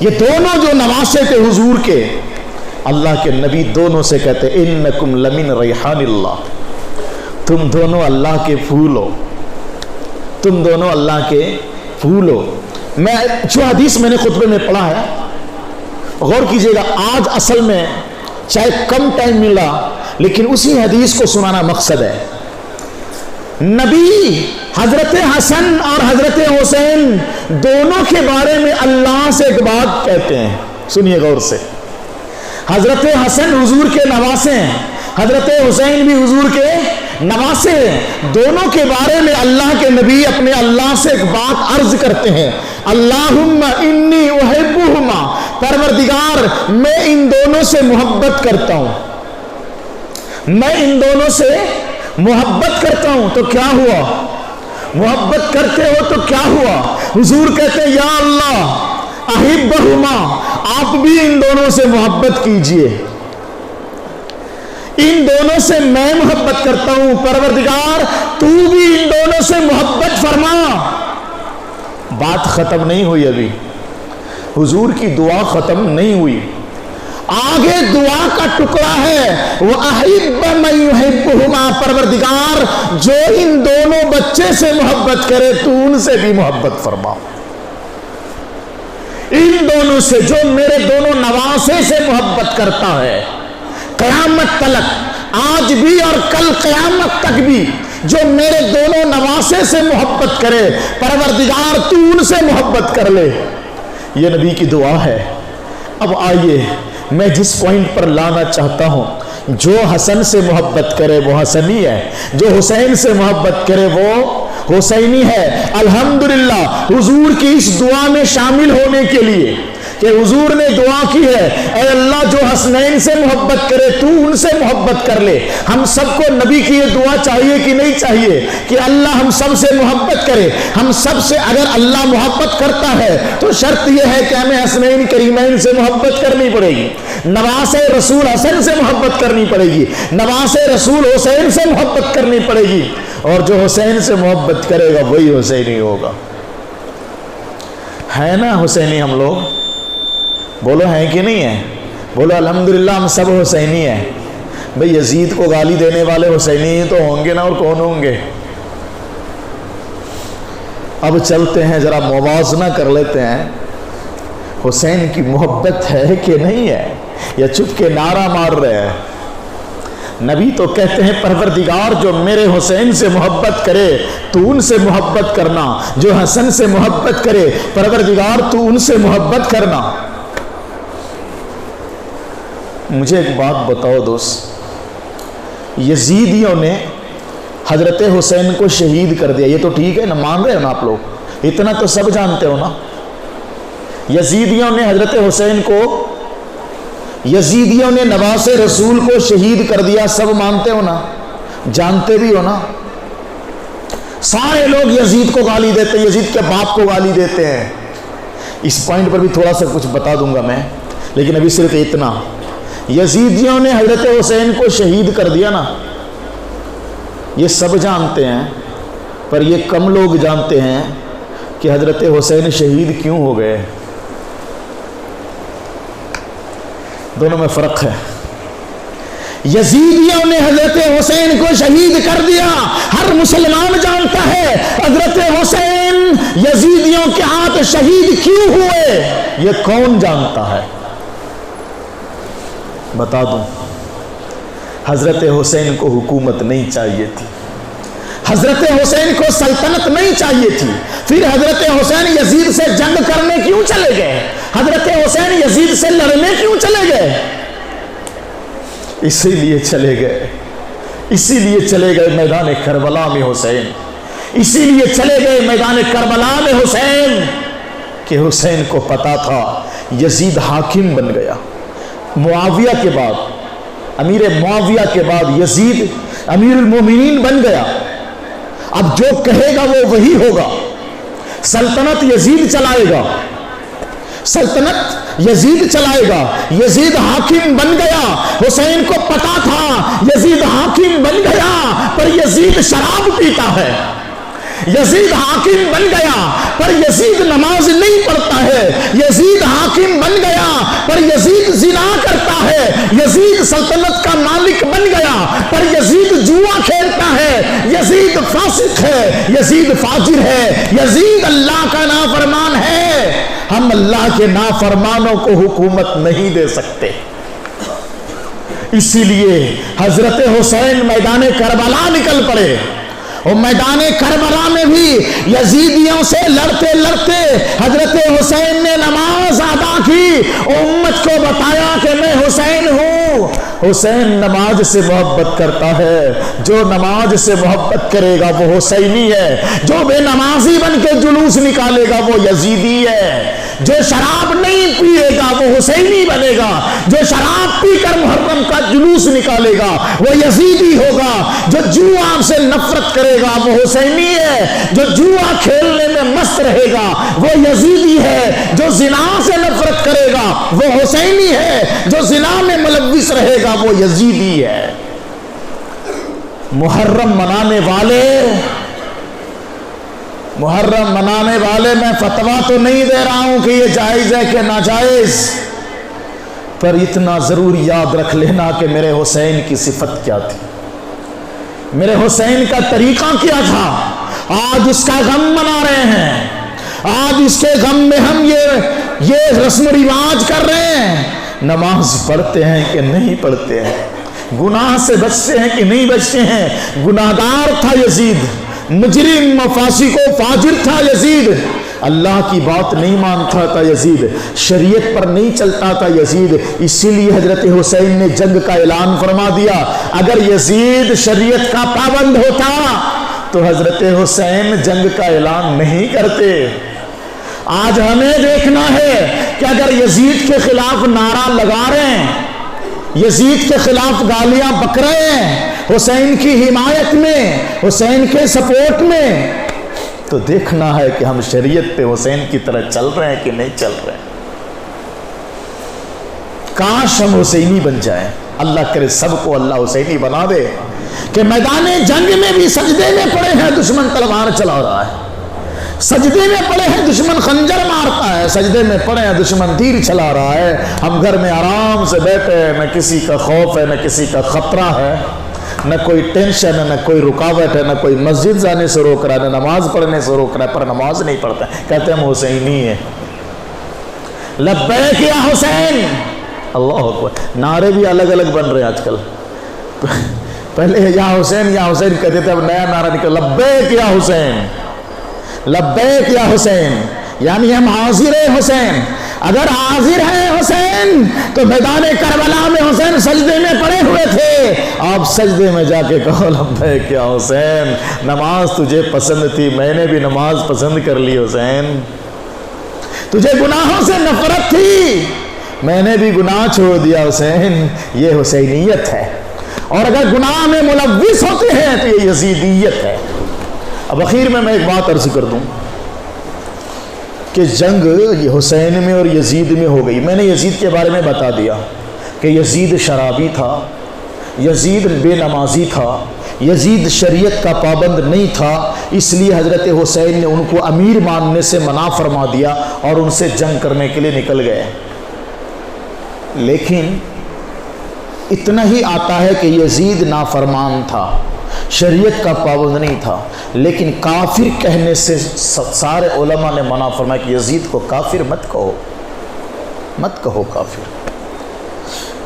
یہ دونوں جو نواسے تھے حضور کے، اللہ کے نبی دونوں سے کہتے انکم لمن ریحان اللہ، تم دونوں اللہ کے پھول ہو، تم دونوں اللہ کے پھول ہو۔ میں جو حدیث میں نے خطبے میں پڑھا ہے غور کیجئے گا، آج اصل میں چاہے کم ٹائم ملا لیکن اسی حدیث کو سنانا مقصد ہے۔ نبی حضرت حسن اور حضرت حسین دونوں کے بارے میں اللہ سے ایک بات کہتے ہیں، سنیے غور سے۔ حضرت حسن حضور کے نواسے ہیں، حضرت حسین بھی حضور کے نواسے ہیں، دونوں کے بارے میں اللہ کے نبی اپنے اللہ سے ایک بات عرض کرتے ہیں، اللہم انی احبہما، پروردگار میں ان دونوں سے محبت کرتا ہوں، میں ان دونوں سے محبت کرتا ہوں۔ تو کیا ہوا؟ محبت کرتے ہو تو کیا ہوا؟ حضور کہتے ہیں یا اللہ احبہما، آپ بھی ان دونوں سے محبت کیجئے، ان دونوں سے میں محبت کرتا ہوں، پروردگار تو بھی ان دونوں سے محبت فرما۔ بات ختم نہیں ہوئی، ابھی حضور کی دعا ختم نہیں ہوئی، آگے دعا کا ٹکڑا ہے، وَأَحِبَّ مَن يُحِبُّهُمَا، پروردگار جو ان دونوں بچے سے محبت کرے تو ان سے بھی محبت فرما، ان دونوں سے، جو میرے دونوں نواسے سے محبت کرتا ہے قیامت تلک، آج بھی اور کل قیامت تک بھی جو میرے دونوں نواسے سے محبت کرے، پروردگار تو ان سے محبت کر لے۔ یہ نبی کی دعا ہے۔ اب آئیے میں جس پوائنٹ پر لانا چاہتا ہوں، جو حسن سے محبت کرے وہ حسنی ہے، جو حسین سے محبت کرے وہ حسینی ہے۔ الحمدللہ حضور کی اس دعا میں شامل ہونے کے لیے کہ حضور نے دعا کی ہے، اے اللہ جو حسنین سے محبت کرے تو ان سے محبت کر لے۔ ہم سب کو نبی کی یہ دعا چاہیے کہ نہیں چاہیے کہ اللہ ہم سب سے محبت کرے؟ ہم سب سے اگر اللہ محبت کرتا ہے تو شرط یہ ہے کہ ہمیں حسنین کریمین سے محبت کرنی پڑے گی، نواز رسول حسن سے محبت کرنی پڑے گی، نواز رسول حسین سے محبت کرنی پڑے گی، اور جو حسین سے محبت کرے گا وہی حسینی ہوگا۔ ہے نا حسینی ہم لوگ؟ بولو ہیں کہ نہیں ہیں؟ بولو الحمدللہ ہم سب حسینی ہیں۔ بھئی یزید کو گالی دینے والے حسینی ہی تو ہوں گے نا، اور کون ہوں گے؟ اب چلتے ہیں ذرا موازنہ کر لیتے ہیں، حسین کی محبت ہے کہ نہیں ہے، یا چپ کے نعرہ مار رہے ہیں؟ نبی تو کہتے ہیں پروردگار جو میرے حسین سے محبت کرے تو ان سے محبت کرنا، جو حسن سے محبت کرے پروردگار تو ان سے محبت کرنا۔ مجھے ایک بات بتاؤ دوست، یزیدیوں نے حضرت حسین کو شہید کر دیا، یہ تو ٹھیک ہے نا، مان رہے ہو نا آپ لوگ؟ اتنا تو سب جانتے ہو نا، یزیدیوں نے حضرت حسین کو، یزیدیوں نے نواز رسول کو شہید کر دیا، سب مانتے ہو نا، جانتے بھی ہو نا؟ سارے لوگ یزید کو گالی دیتے ہیں، یزید کے باپ کو گالی دیتے ہیں۔ اس پوائنٹ پر بھی تھوڑا سا کچھ بتا دوں گا میں، لیکن ابھی صرف اتنا، یزیدیوں نے حضرت حسین کو شہید کر دیا نا، یہ سب جانتے ہیں، پر یہ کم لوگ جانتے ہیں کہ حضرت حسین شہید کیوں ہو گئے۔ دونوں میں فرق ہے۔ یزیدیوں نے حضرت حسین کو شہید کر دیا، ہر مسلمان جانتا ہے حضرت حسین یزیدیوں کے ہاتھ شہید کیوں ہوئے، یہ کون جانتا ہے؟ بتا دوں، حضرت حسین کو حکومت نہیں چاہیے تھی، حضرت حسین کو سلطنت نہیں چاہیے تھی، پھر حضرت حسین یزید سے جنگ کرنے کیوں چلے گئے؟ حضرت حسین یزید سے لڑنے کیوں چلے گئے؟ اسی لیے چلے گئے، اسی لیے چلے گئے میدان کربلا میں حسین، اسی لیے چلے گئے میدان کربلا میں حسین کہ حسین کو پتا تھا یزید حاکم بن گیا، معاویہ کے بعد، امیر معاویہ کے بعد یزید امیر المومنین بن گیا، اب جو کہے گا وہ وہی ہوگا، سلطنت یزید چلائے گا، سلطنت یزید چلائے گا، یزید حاکم بن گیا۔ حسین کو پتا تھا یزید حاکم بن گیا، پر یزید شراب پیتا ہے، یزید حاکم بن گیا پر یزید نماز نہیں پڑھتا ہے، یزید حاکم بن گیا پر یزید زنا کرتا ہے، یزید سلطنت کا مالک بن گیا پر یزید جوا کھیلتا ہے، یزید فاسق ہے، یزید فاجر ہے، یزید اللہ کا نافرمان ہے۔ ہم اللہ کے نافرمانوں کو حکومت نہیں دے سکتے۔ اسی لیے حضرت حسین میدان کربلا نکل پڑے، اور میدان کربلا میں بھی یزیدیوں سے لڑتے لڑتے حضرت حسین نے نماز ادا کی، امت کو بتایا کہ میں حسین ہوں۔ حسین نماز سے محبت کرتا ہے، جو نماز سے محبت کرے گا وہ حسینی ہے، جو بے نمازی بن کے جلوس نکالے گا وہ یزیدی ہے، جو شراب نہیں پیے گا وہ حسینی بنے گا، جو شراب پی کر محرم کا جلوس نکالے گا وہ یزیدی ہوگا، جو جوا سے نفرت کرے گا وہ حسینی ہے، جو جوا کھیلنے میں مست رہے گا وہ یزیدی ہے، جو زنا سے نفرت کرے گا وہ حسینی ہے، جو زنا میں ملوث رہے گا وہ یزیدی ہے۔ محرم منانے والے میں فتویٰ تو نہیں دے رہا ہوں کہ یہ جائز ہے کہ ناجائز، پر اتنا ضرور یاد رکھ لینا کہ میرے حسین کی صفت کیا تھی، میرے حسین کا طریقہ کیا تھا۔ آج اس کا غم منا رہے ہیں، آج اس کے غم میں ہم یہ رسم و رواج کر رہے ہیں۔ نماز پڑھتے ہیں کہ نہیں پڑھتے ہیں، گناہ سے بچتے ہیں کہ نہیں بچتے ہیں۔ گناہگار تھا یزید، مجرم و فاسق و فاجر تھا یزید، اللہ کی بات نہیں مانتا تھا یزید، شریعت پر نہیں چلتا تھا یزید۔ اسی لیے حضرت حسین نے جنگ کا اعلان فرما دیا۔ اگر یزید شریعت کا پابند ہوتا تو حضرت حسین جنگ کا اعلان نہیں کرتے۔ آج ہمیں دیکھنا ہے کہ اگر یزید کے خلاف نعرہ لگا رہے ہیں، یزید کے خلاف گالیاں بک رہے ہیں، حسین کی حمایت میں، حسین کے سپورٹ میں، تو دیکھنا ہے کہ ہم شریعت پہ حسین کی طرح چل رہے ہیں کہ نہیں چل رہے ہیں۔ کاش ہم حسینی بن جائیں، اللہ کرے سب کو اللہ حسینی بنا دے کہ میدان جنگ میں بھی سجدے میں پڑے ہیں دشمن تلوار چلا رہا ہے، سجدے میں پڑے ہیں دشمن خنجر مارتا ہے، سجدے میں پڑے ہیں دشمن تیر چلا رہا ہے، ہم گھر میں آرام سے بیٹھے ہیں، نہ کسی کا خوف ہے، نہ کسی کا خطرہ ہے، نہ کوئی ٹینشن ہے، نہ کوئی رکاوٹ ہے، نہ کوئی مسجد جانے سے روک رہا ہے، نہ نماز پڑھنے سے روک رہا ہے، پر نماز نہیں پڑھتا ہے، کہتے ہیں ہم حسینی ہیں۔ لبیک یا حسین، اللہ اکبر، نعرے بھی الگ الگ بن رہے ہیں آج کل۔ پہلے یا حسین کہتے تھے، اب نیا نعرہ نکلا، لبیک یا حسین، لبیک یا حسین، یعنی ہم حاضر ہیں حسین۔ اگر حاضر ہیں حسین تو میدان کربلا میں حسین سجدے میں پڑے ہوئے تھے، آپ سجدے میں جا کے کہو لبیک یا حسین، نماز تجھے پسند تھی، میں نے بھی نماز پسند کر لی حسین، تجھے گناہوں سے نفرت تھی، میں نے بھی گناہ چھوڑ دیا حسین، یہ حسینیت ہے۔ اور اگر گناہ میں ملوث ہوتے ہیں تو یہ یزیدیت ہے۔ اب اخیر میں ایک بات عرض کر دوں کہ جنگ حسین میں اور یزید میں ہو گئی۔ میں نے یزید کے بارے میں بتا دیا کہ یزید شرابی تھا، یزید بے نمازی تھا، یزید شریعت کا پابند نہیں تھا، اس لیے حضرت حسین نے ان کو امیر ماننے سے منع فرما دیا اور ان سے جنگ کرنے کے لیے نکل گئے۔ لیکن اتنا ہی آتا ہے کہ یزید نافرمان تھا، شریعت کا پابند نہیں تھا، لیکن کافر کہنے سے سارے علماء نے منع فرمایا کہ یزید کو کافر مت کہو، مت کہو کافر،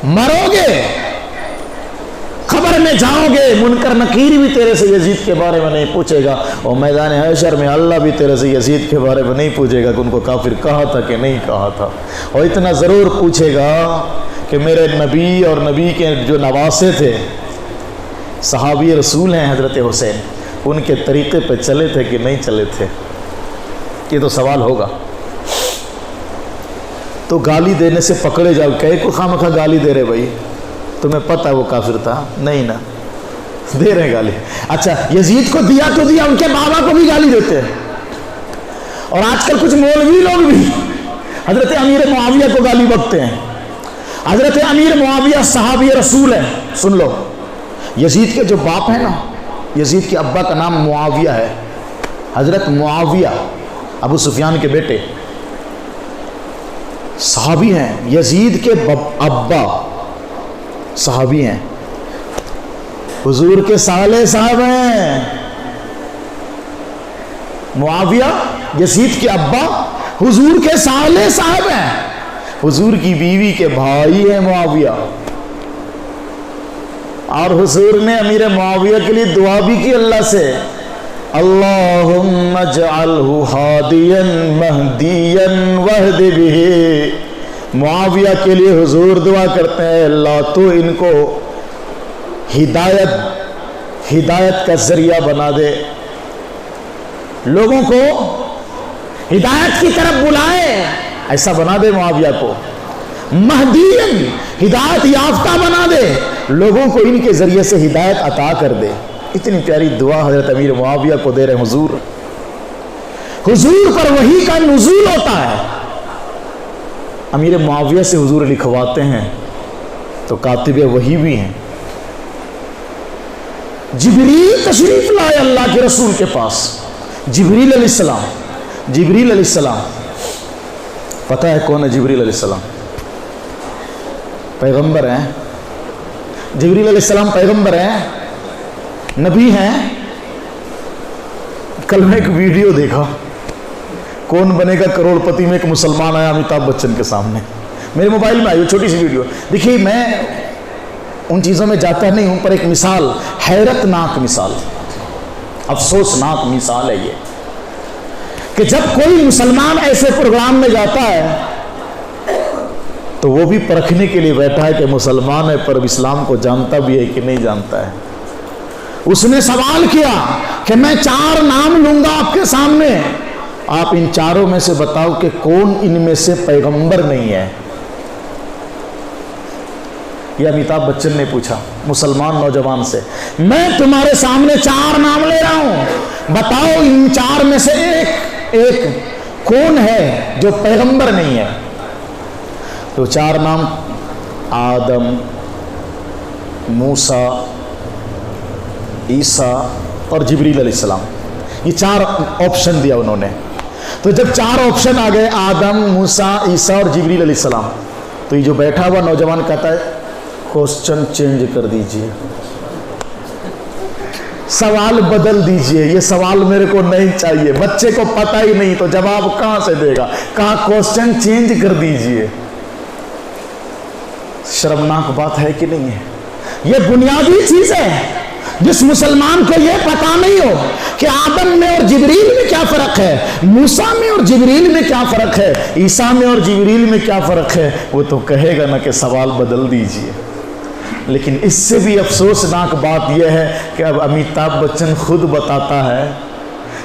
مرو گے، قبر میں جاؤ گے، منکر نکیر بھی تیرے سے یزید کے بارے میں نہیں پوچھے گا، اور میدان حشر میں اللہ بھی تیرے سے یزید کے بارے میں نہیں پوچھے گا کہ ان کو کافر کہا تھا کہ نہیں کہا تھا، اور اتنا ضرور پوچھے گا کہ میرے نبی اور نبی کے جو نواسے تھے، صحابی رسول ہیں حضرت حسین، ان کے طریقے پہ چلے تھے کہ نہیں چلے تھے، یہ تو سوال ہوگا۔ تو گالی دینے سے پکڑے جاؤ، کہے کو خامخواہ گالی دے رہے بھائی، تمہیں پتہ ہے وہ کافر تھا؟ نہیں نا، دے رہے گالی۔ اچھا یزید کو دیا تو دیا، ان کے بابا کو بھی گالی دیتے ہیں، اور آج کل کچھ مولوی لوگ بھی حضرت امیر معاویہ کو گالی بکتے ہیں۔ حضرت امیر معاویہ صحابی رسول ہیں، سن لو، یزید کے جو باپ ہیں نا، یزید کے ابا کا نام معاویہ ہے، حضرت معاویہ ابو سفیان کے بیٹے صحابی ہیں، یزید کے ابا صحابی ہیں، حضور کے سالے صاحب ہیں۔ معاویہ یزید کے ابا حضور کے سالے صاحب ہیں، حضور کی بیوی کے بھائی ہیں معاویہ، اور حضور نے امیر معاویہ کے لیے دعا بھی کی اللہ سے، اللہم اجعلہ ہادیا مہدیا واہد بہ۔ معاویہ کے لیے حضور دعا کرتے ہیں، اللہ تو ان کو ہدایت کا ذریعہ بنا دے، لوگوں کو ہدایت کی طرف بلائے، ایسا بنا دے معاویہ کو، مہدیًا ہدایت یافتہ بنا دے، لوگوں کو ان کے ذریعے سے ہدایت عطا کر دے۔ اتنی پیاری دعا حضرت امیر معاویہ کو دے رہے ہیں حضور۔ حضور پر وحی کا نزول ہوتا ہے، امیر معاویہ سے حضور لکھواتے ہیں تو کاتب وحی بھی ہیں۔ جبریل تشریف لائے اللہ کے رسول کے پاس، جبریل علیہ السلام۔ جبریل علیہ السلام پتہ ہے کون ہے جبریل علیہ السلام؟ پیغمبر ہیں۔ جبریل علیہ السلام پیغمبر ہیں، نبی ہیں۔ کل میں ایک ویڈیو دیکھا، کون بنے گا کروڑ پتی میں ایک مسلمان آیا امیتابھ بچن کے سامنے، میرے موبائل میں آئی وہ چھوٹی سی ویڈیو۔ دیکھیے میں ان چیزوں میں جاتا نہیں ہوں، پر ایک مثال، حیرت ناک مثال، افسوسناک مثال ہے یہ، کہ جب کوئی مسلمان ایسے پروگرام میں جاتا ہے تو وہ بھی پرکھنے کے لیے بیٹھا ہے کہ مسلمان ہے پر اسلام کو جانتا بھی ہے کہ نہیں جانتا ہے۔ اس نے سوال کیا کہ میں 4 نام لوں گا آپ کے سامنے، آپ ان 4 میں سے بتاؤ کہ کون ان میں سے پیغمبر نہیں ہے۔ یہ امیتابھ بچن نے پوچھا مسلمان نوجوان سے، میں تمہارے سامنے 4 نام لے رہا ہوں، بتاؤ ان 4 میں سے ایک کون ہے جو پیغمبر نہیں ہے۔ تو 4 نام، آدم، موسیٰ، عیسیٰ اور جبریل علیہ السلام، یہ 4 آپشن دیا انہوں نے۔ تو جب 4 آپشن آ گئے، آدم، موسیٰ، عیسیٰ اور جبریل علیہ السلام، تو یہ جو بیٹھا ہوا نوجوان کہتا ہے کوسچن چینج کر دیجئے، سوال بدل دیجئے، یہ سوال میرے کو نہیں چاہیے، بچے کو پتہ ہی نہیں تو جواب کہاں سے دے گا، کہا کوسچن چینج کر دیجئے۔ شرمناک بات ہے کہ نہیں ہے؟ یہ بنیادی چیز ہے، جس مسلمان کو یہ پتا نہیں ہو کہ آدم میں اور جبریل میں کیا فرق ہے، موسیٰ میں اور جبریل میں کیا فرق ہے، عیسیٰ میں اور جبریل میں کیا فرق ہے، وہ تو کہے گا نا کہ سوال بدل دیجئے۔ لیکن اس سے بھی افسوسناک بات یہ ہے کہ اب امیتابھ بچن خود بتاتا ہے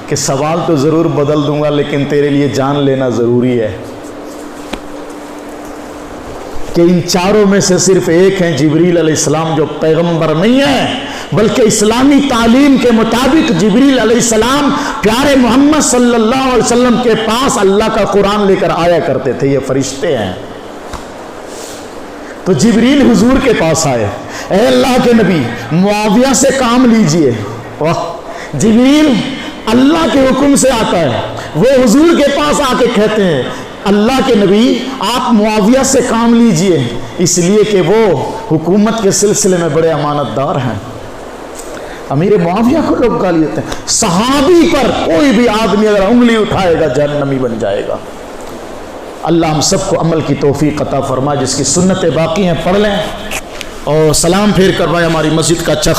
کہ سوال تو ضرور بدل دوں گا لیکن تیرے لیے جان لینا ضروری ہے، کہ ان 4 میں سے صرف ایک ہیں جبریل علیہ السلام جو پیغمبر نہیں ہے، بلکہ اسلامی تعلیم کے مطابق جبریل علیہ السلام پیارے محمد صلی اللہ علیہ وسلم کے پاس اللہ کا قرآن لے کر آیا کرتے تھے، یہ فرشتے ہیں۔ تو جبریل حضور کے پاس آئے، اے اللہ کے نبی معاویہ سے کام لیجئے۔ واہ، جبریل اللہ کے حکم سے آتا ہے، وہ حضور کے پاس آ کے کہتے ہیں اللہ کے نبی آپ معاویہ سے کام لیجئے، اس لیے کہ وہ حکومت کے سلسلے میں بڑے امانت دار ہیں۔ امیر معاویہ کو لوگ گالی دیتے ہیں، صحابی پر کوئی بھی آدمی اگر انگلی اٹھائے گا جہنمی بن جائے گا۔ اللہ ہم سب کو عمل کی توفیق عطا فرمائے، جس کی سنتیں باقی ہیں پڑھ لیں اور سلام پھیر کروائے ہماری مسجد کا اچھا